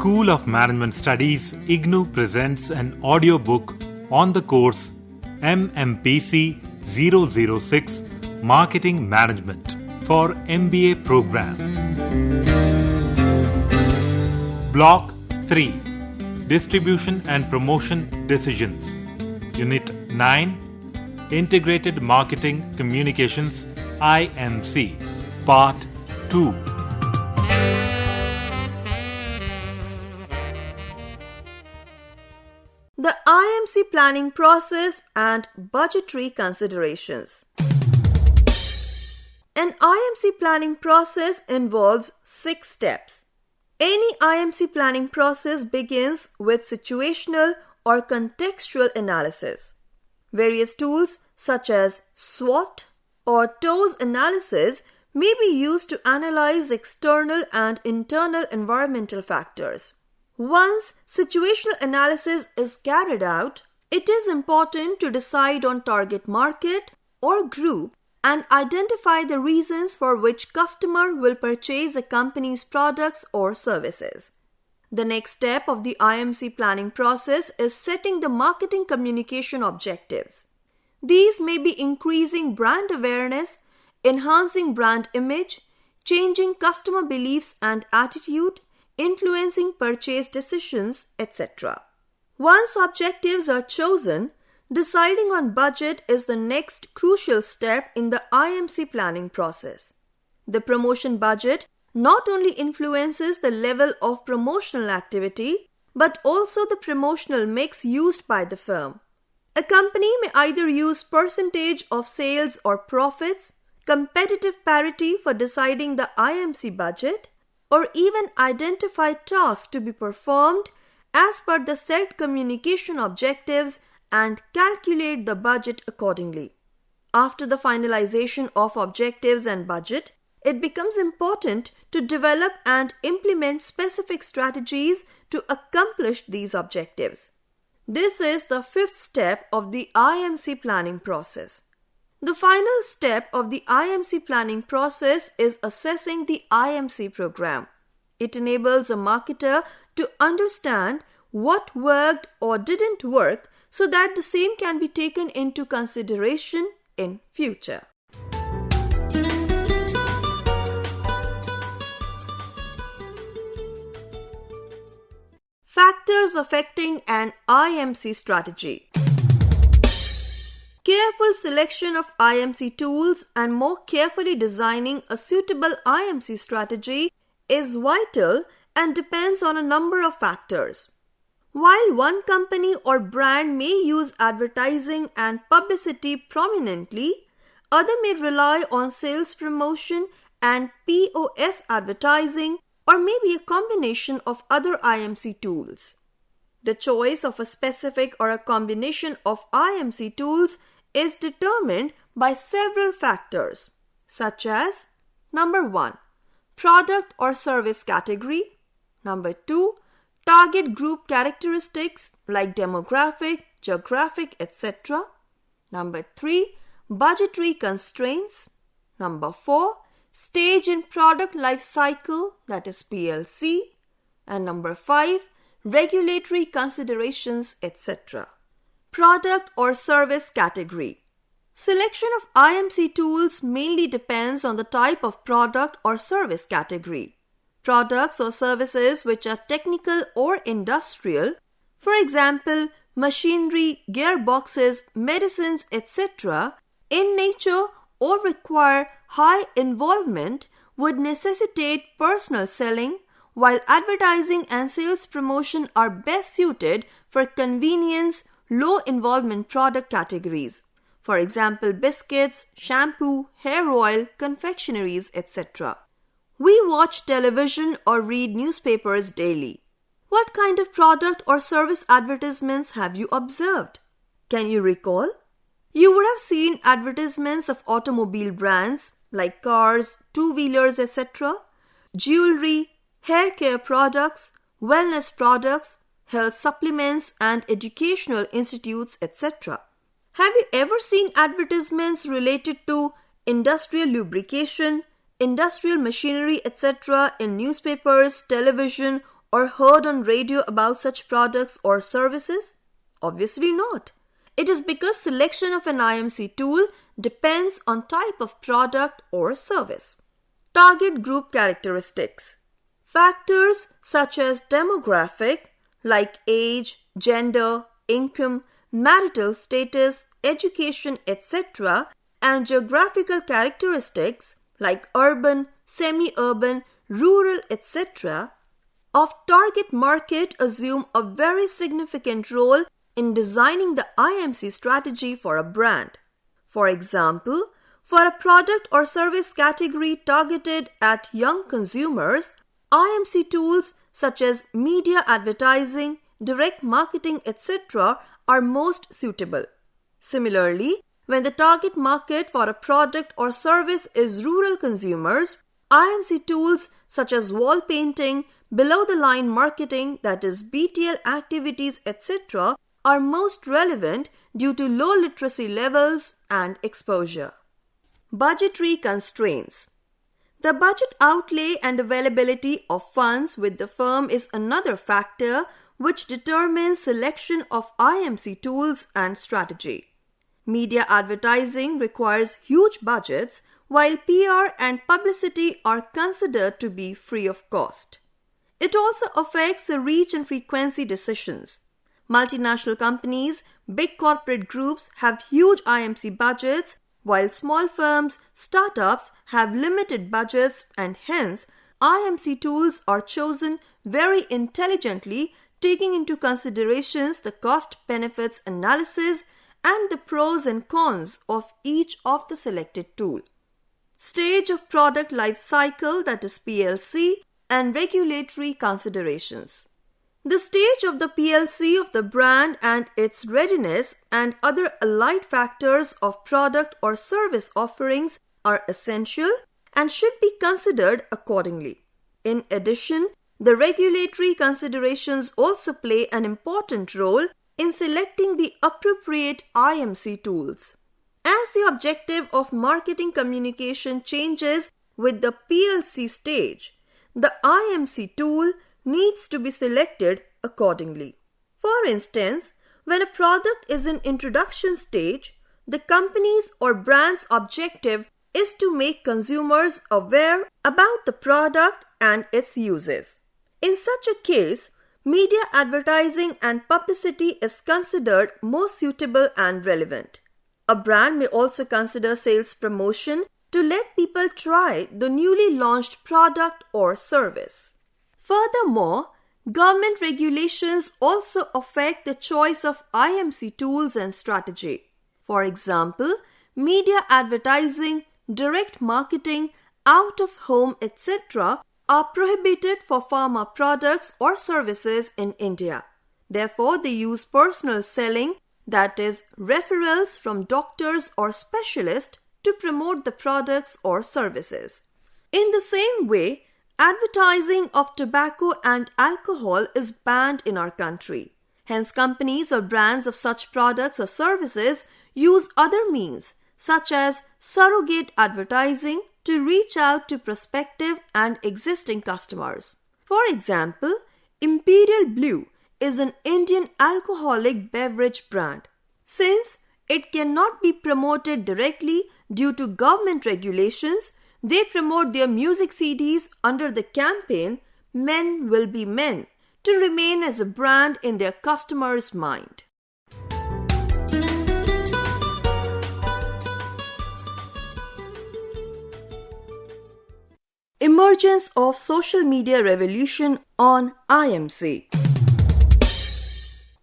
School of Management Studies, IGNOU presents an audiobook on the course Mmpc 006 Marketing Management for MBA program. Block 3 Distribution and Promotion Decisions. Unit 9 Integrated Marketing Communications IMC Part 2. The IMC planning process and budgetary considerations. An IMC planning process involves 6 steps. Any IMC planning process begins with situational or contextual analysis. Various tools such as SWOT or TOWS analysis may be used to analyze external and internal environmental factors. Once situational analysis is carried out, it is important to decide on target market or group and identify the reasons for which customer will purchase a company's products or services. The next step of the IMC planning process is setting the marketing communication objectives. These may be increasing brand awareness, enhancing brand image, changing customer beliefs and attitude, influencing purchase decisions, etc. Once objectives are chosen, deciding on budget is the next crucial step in the IMC planning process. The promotion budget not only influences the level of promotional activity, but also the promotional mix used by the firm. A company may either use percentage of sales or profits, competitive parity for deciding the IMC budget, or even identify tasks to be performed as per the set communication objectives and calculate the budget accordingly. After the finalization of objectives and budget, it becomes important to develop and implement specific strategies to accomplish these objectives. This is the 5th step of the IMC planning process. The final step of the IMC planning process is assessing the IMC program. It enables a marketer to understand what worked or didn't work so that the same can be taken into consideration in future. Factors affecting an IMC strategy. Careful selection of IMC tools and more carefully designing a suitable IMC strategy is vital and depends on a number of factors. While one company or brand may use advertising and publicity prominently, others may rely on sales promotion and POS advertising, or maybe a combination of other IMC tools. The choice of a specific or a combination of IMC tools is determined by several factors, such as number 1, product or service category, number 2, target group characteristics like demographic, geographic, etc., number 3, budgetary constraints, number 4, stage in product life cycle, that is PLC, and number 5, regulatory considerations, etc. Product or service category. Selection of IMC tools mainly depends on the type of product or service category. Products or services which are technical or industrial, for example, machinery, gearboxes, medicines, etc., in nature or require high involvement, would necessitate personal selling, while advertising and sales promotion are best suited for convenience, low involvement product categories. For example, biscuits, shampoo, hair oil, confectionaries, etc. We watch television or read newspapers daily. What kind of product or service advertisements have you observed? Can you recall? You would have seen advertisements of automobile brands like cars, two-wheelers, etc., jewelry, hair care products, wellness products, health supplements, and educational institutes, etc. Have you ever seen advertisements related to industrial lubrication, industrial machinery, etc. in newspapers, television, or heard on radio about such products or services? Obviously not. It is because selection of an IMC tool depends on type of product or service. Target group characteristics. Factors such as demographic, like age, gender, income, marital status, education, etc., and geographical characteristics like urban, semi-urban, rural, etc., of target market assume a very significant role in designing the IMC strategy for a brand. For example, for a product or service category targeted at young consumers, IMC tools such as media advertising, direct marketing, etc. are most suitable. Similarly, when the target market for a product or service is rural consumers, IMC tools such as wall painting, below-the-line marketing, that is BTL activities, etc. are most relevant due to low literacy levels and exposure. Budgetary constraints. The budget outlay and availability of funds with the firm is another factor which determines selection of IMC tools and strategy. Media advertising requires huge budgets, while PR and publicity are considered to be free of cost. It also affects the reach and frequency decisions. Multinational companies, big corporate groups have huge IMC budgets, while small firms, startups have limited budgets, and hence IMC tools are chosen very intelligently, taking into considerations the cost-benefits analysis and the pros and cons of each of the selected tool. Stage of product life cycle, that is PLC, and regulatory considerations. The stage of the PLC of the brand and its readiness and other allied factors of product or service offerings are essential and should be considered accordingly. In addition, the regulatory considerations also play an important role in selecting the appropriate IMC tools. As the objective of marketing communication changes with the PLC stage, the IMC tool needs to be selected accordingly. For instance, when a product is in introduction stage, the company's or brand's objective is to make consumers aware about the product and its uses. In such a case, media advertising and publicity is considered most suitable and relevant. A brand may also consider sales promotion to let people try the newly launched product or service. Furthermore, government regulations also affect the choice of IMC tools and strategy. For example, media advertising, direct marketing, out of home, etc. are prohibited for pharma products or services in India. Therefore, they use personal selling, that is, referrals from doctors or specialists to promote the products or services. In the same way, advertising of tobacco and alcohol is banned in our country. Hence, companies or brands of such products or services use other means, such as surrogate advertising, to reach out to prospective and existing customers. For example, Imperial Blue is an Indian alcoholic beverage brand. Since it cannot be promoted directly due to government regulations, they promote their music CDs under the campaign Men Will Be Men to remain as a brand in their customers' mind. Emergence of social media revolution on IMC.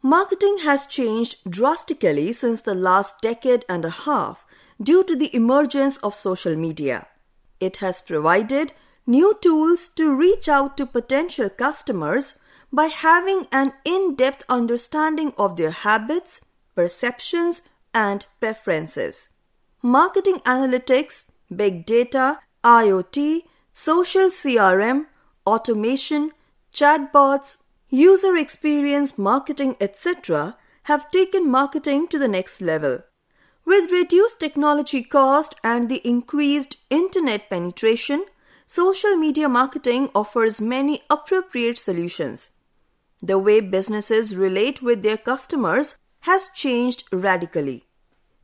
Marketing has changed drastically since the last decade and a half due to the emergence of social media. It has provided new tools to reach out to potential customers by having an in-depth understanding of their habits, perceptions, and preferences. Marketing analytics, big data, IoT, social CRM, automation, chatbots, user experience marketing, etc. have taken marketing to the next level. With reduced technology cost and the increased internet penetration, social media marketing offers many appropriate solutions. The way businesses relate with their customers has changed radically.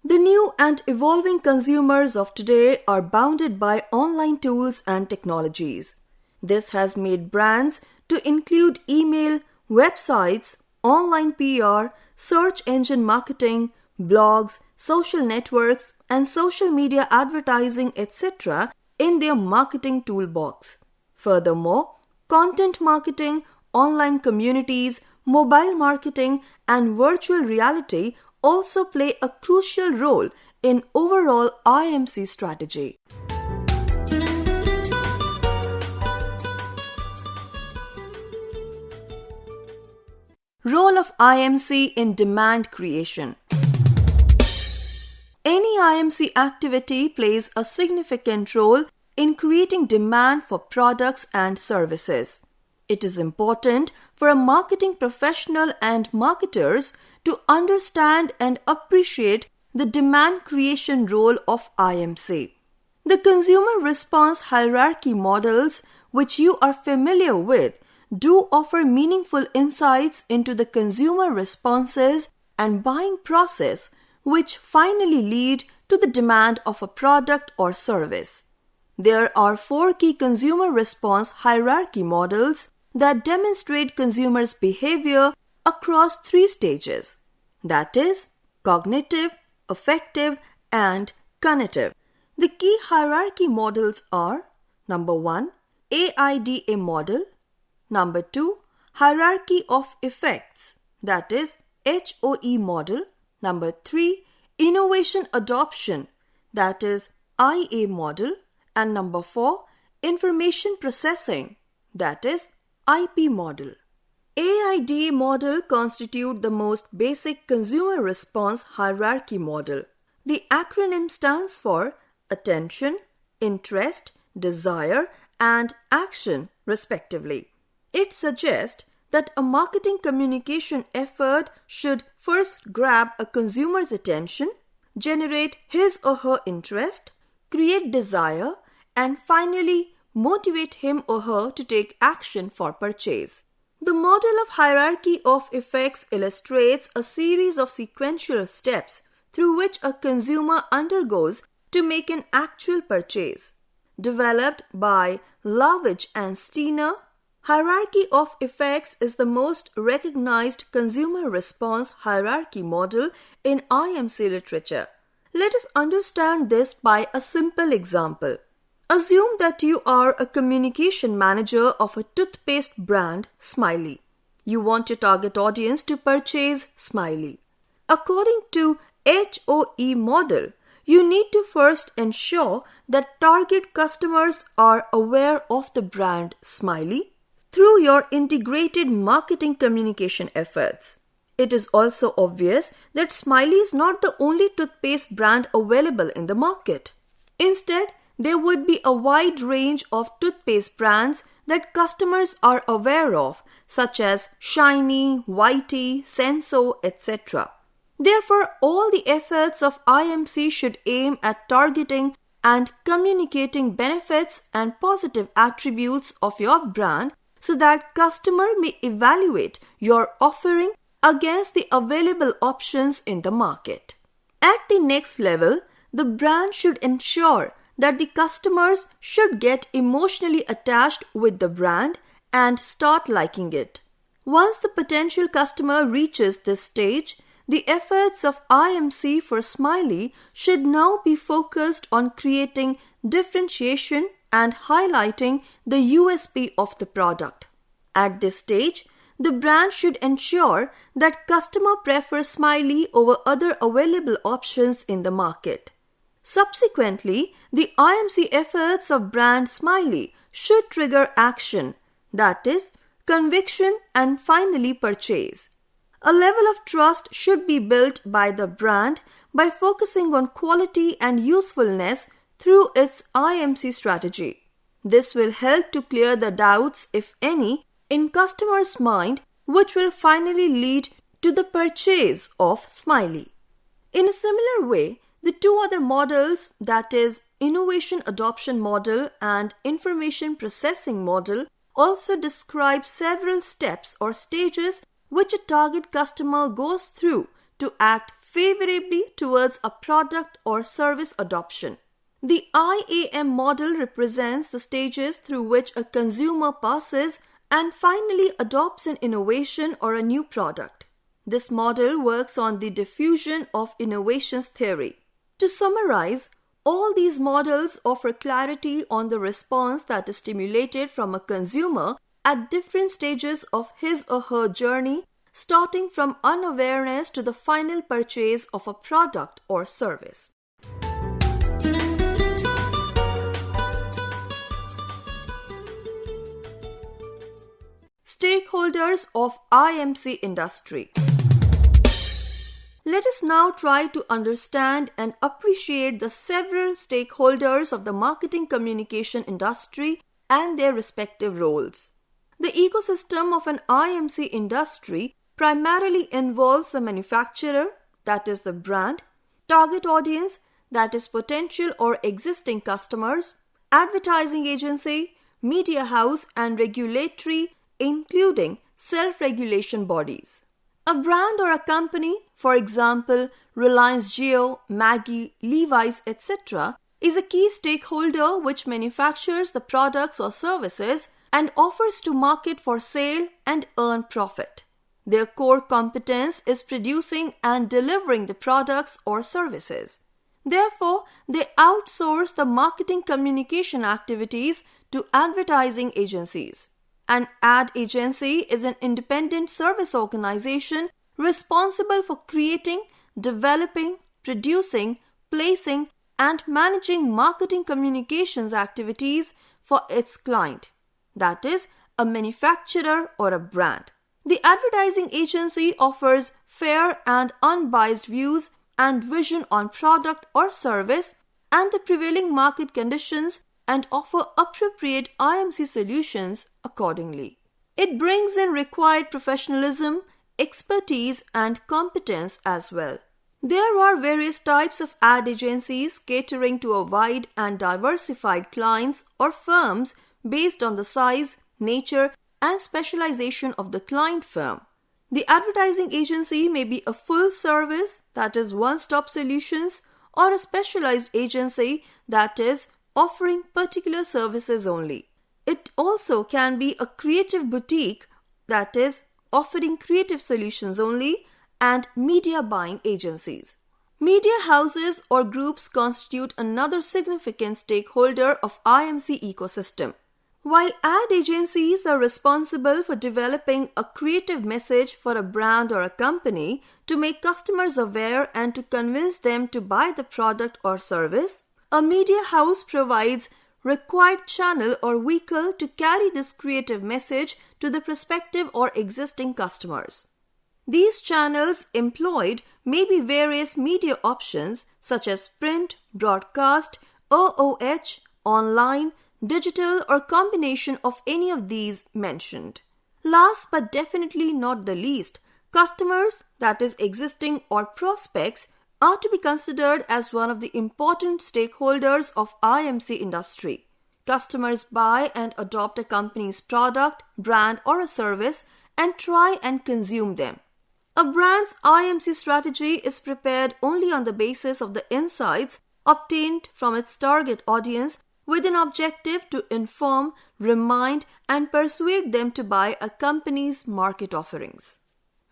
The new and evolving consumers of today are bounded by online tools and technologies. This has made brands to include email, websites, online PR, search engine marketing, blogs, social networks, and social media advertising, etc. in their marketing toolbox. Furthermore, content marketing, online communities, mobile marketing, and virtual reality also play a crucial role in overall IMC strategy. Role of IMC in demand creation. Any IMC activity plays a significant role in creating demand for products and services. It is important for a marketing professional and marketers to understand and appreciate the demand creation role of IMC. The consumer response hierarchy models, which you are familiar with, do offer meaningful insights into the consumer responses and buying process, which finally lead to the demand of a product or service. There are 4 key consumer response hierarchy models that demonstrate consumers' behavior across 3 stages, that is, cognitive, affective, and cognitive. The key hierarchy models are: number 1, AIDA model; number 2, hierarchy of effects, that is, HOE model; number 3, innovation adoption, that is, IA model; and number 4, information processing, that is, IP model. AIDA model constitute the most basic consumer response hierarchy model. The acronym stands for attention, interest, desire, and action, respectively. It suggests that a marketing communication effort should first grab a consumer's attention, generate his or her interest, create desire, and finally motivate him or her to take action for purchase. The model of hierarchy of effects illustrates a series of sequential steps through which a consumer undergoes to make an actual purchase. Developed by Lavage and Steiner, hierarchy of effects is the most recognized consumer response hierarchy model in IMC literature. Let us understand this by a simple example. Assume that you are a communication manager of a toothpaste brand, Smiley. You want your target audience to purchase Smiley. According to HOE model, you need to first ensure that target customers are aware of the brand Smiley through your integrated marketing communication efforts. It is also obvious that Smiley is not the only toothpaste brand available in the market. Instead, there would be a wide range of toothpaste brands that customers are aware of, such as Shiny, Whitey, Senso, etc. Therefore, all the efforts of IMC should aim at targeting and communicating benefits and positive attributes of your brand so that customer may evaluate your offering against the available options in the market. At the next level, the brand should ensure that the customers should get emotionally attached with the brand and start liking it. Once the potential customer reaches this stage, the efforts of IMC for Smiley should now be focused on creating differentiation and highlighting the USP of the product. At this stage, the brand should ensure that customer prefers Smiley over other available options in the market. Subsequently, the IMC efforts of brand Smiley should trigger action, that is, conviction and finally purchase. A level of trust should be built by the brand by focusing on quality and usefulness through its IMC strategy. This will help to clear the doubts, if any, in customers' mind, which will finally lead to the purchase of Smiley. In a similar way, The two other models, that is, Innovation Adoption Model and Information Processing Model, also describe several steps or stages which a target customer goes through to act favorably towards a product or service adoption. The IAM model represents the stages through which a consumer passes and finally adopts an innovation or a new product. This model works on the diffusion of innovations theory. To summarize, all these models offer clarity on the response that is stimulated from a consumer at different stages of his or her journey, starting from unawareness to the final purchase of a product or service. Stakeholders of IMC industry. Let us now try to understand and appreciate the several stakeholders of the marketing communication industry and their respective roles. The ecosystem of an IMC industry primarily involves the manufacturer, that is the brand, target audience, that is potential or existing customers, advertising agency, media house, and regulatory, including self-regulation bodies. A brand or a company, for example, Reliance Jio, Maggi, Levi's, etc., is a key stakeholder which manufactures the products or services and offers to market for sale and earn profit. Their core competence is producing and delivering the products or services. Therefore, they outsource the marketing communication activities to advertising agencies. An ad agency is an independent service organization responsible for creating, developing, producing, placing, and managing marketing communications activities for its client, that is, a manufacturer or a brand. The advertising agency offers fair and unbiased views and vision on product or service and the prevailing market conditions and offer appropriate IMC solutions accordingly. It brings in required professionalism, expertise, and competence as well. There are various types of ad agencies catering to a wide and diversified clients or firms based on the size, nature, and specialization of the client firm. The advertising agency may be a full service, that is one-stop solutions, or a specialized agency, that is offering particular services only. It also can be a creative boutique, that is offering creative solutions only, and media buying agencies. Media houses or groups constitute another significant stakeholder of IMC ecosystem. While ad agencies are responsible for developing a creative message for a brand or a company to make customers aware and to convince them to buy the product or service, a media house provides required channel or vehicle to carry this creative message to the prospective or existing customers. These channels employed may be various media options such as print, broadcast, OOH, online, digital, or combination of any of these mentioned. Last but definitely not the least, customers, that is existing or prospects, are to be considered as one of the important stakeholders of IMC industry. Customers buy and adopt a company's product, brand, or a service and try and consume them. A brand's IMC strategy is prepared only on the basis of the insights obtained from its target audience with an objective to inform, remind, and persuade them to buy a company's market offerings.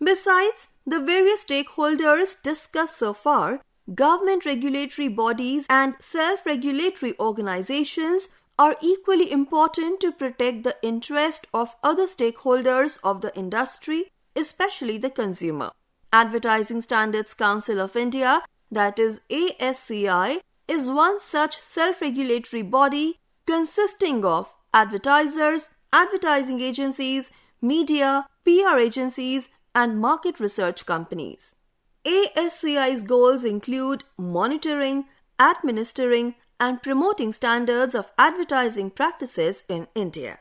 Besides the various stakeholders discussed so far, government regulatory bodies and self-regulatory organizations are equally important to protect the interest of other stakeholders of the industry, especially the consumer. Advertising Standards Council of India, that is ASCI, is one such self-regulatory body consisting of advertisers, advertising agencies, media, PR agencies, and market research companies. ASCI's goals include monitoring, administering, and promoting standards of advertising practices in India.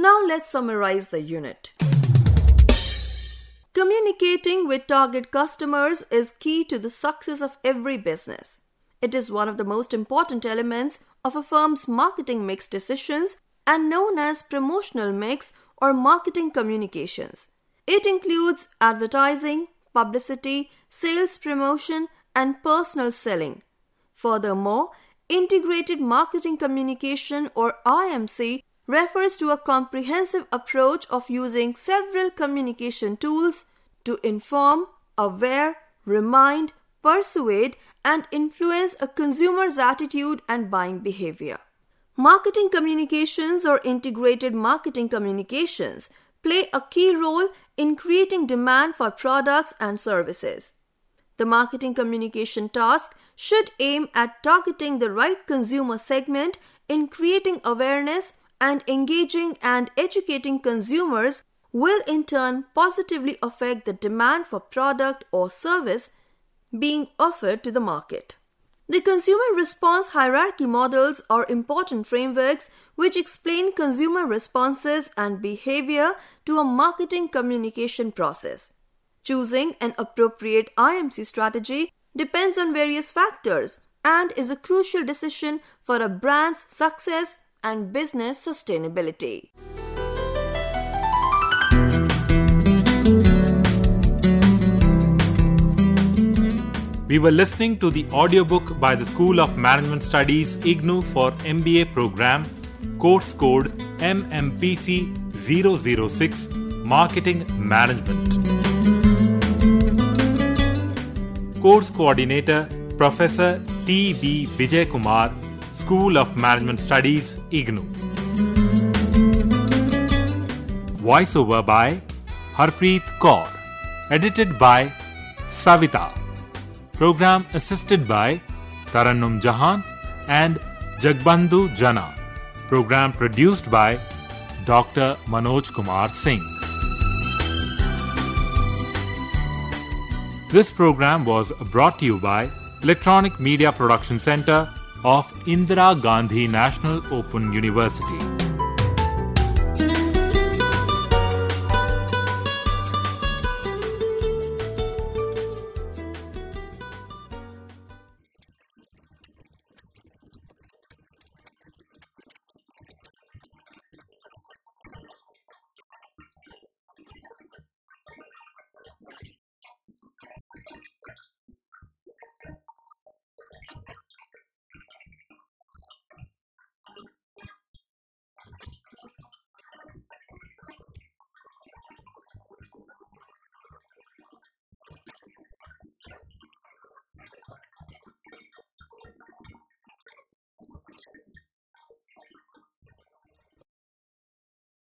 Now let's summarize the unit. Communicating with target customers is key to the success of every business. It is one of the most important elements of a firm's marketing mix decisions and known as promotional mix or marketing communications. It includes advertising, publicity, sales promotion, and personal selling. Furthermore, integrated marketing communication or IMC refers to a comprehensive approach of using several communication tools to inform, aware, remind, persuade, and influence a consumer's attitude and buying behavior. Marketing communications or integrated marketing communications play a key role in creating demand for products and services. The marketing communication task should aim at targeting the right consumer segment in creating awareness, and engaging and educating consumers will in turn positively affect the demand for product or service being offered to the market. The consumer response hierarchy models are important frameworks which explain consumer responses and behavior to a marketing communication process. Choosing an appropriate IMC strategy depends on various factors and is a crucial decision for a brand's success and business sustainability. We were listening to the audiobook by the School of Management Studies IGNOU for MBA program, course code Mmpc 006, Marketing Management. Course Coordinator Professor T.B. Vijay Kumar, School of Management Studies IGNOU. Voiceover by Harpreet Kaur. Edited by Savita. Program assisted by Tarannum Jahan and Jagbandhu Jana. Program produced by Dr. Manoj Kumar Singh. This program was brought to you by Electronic Media Production Center of Indira Gandhi National Open University.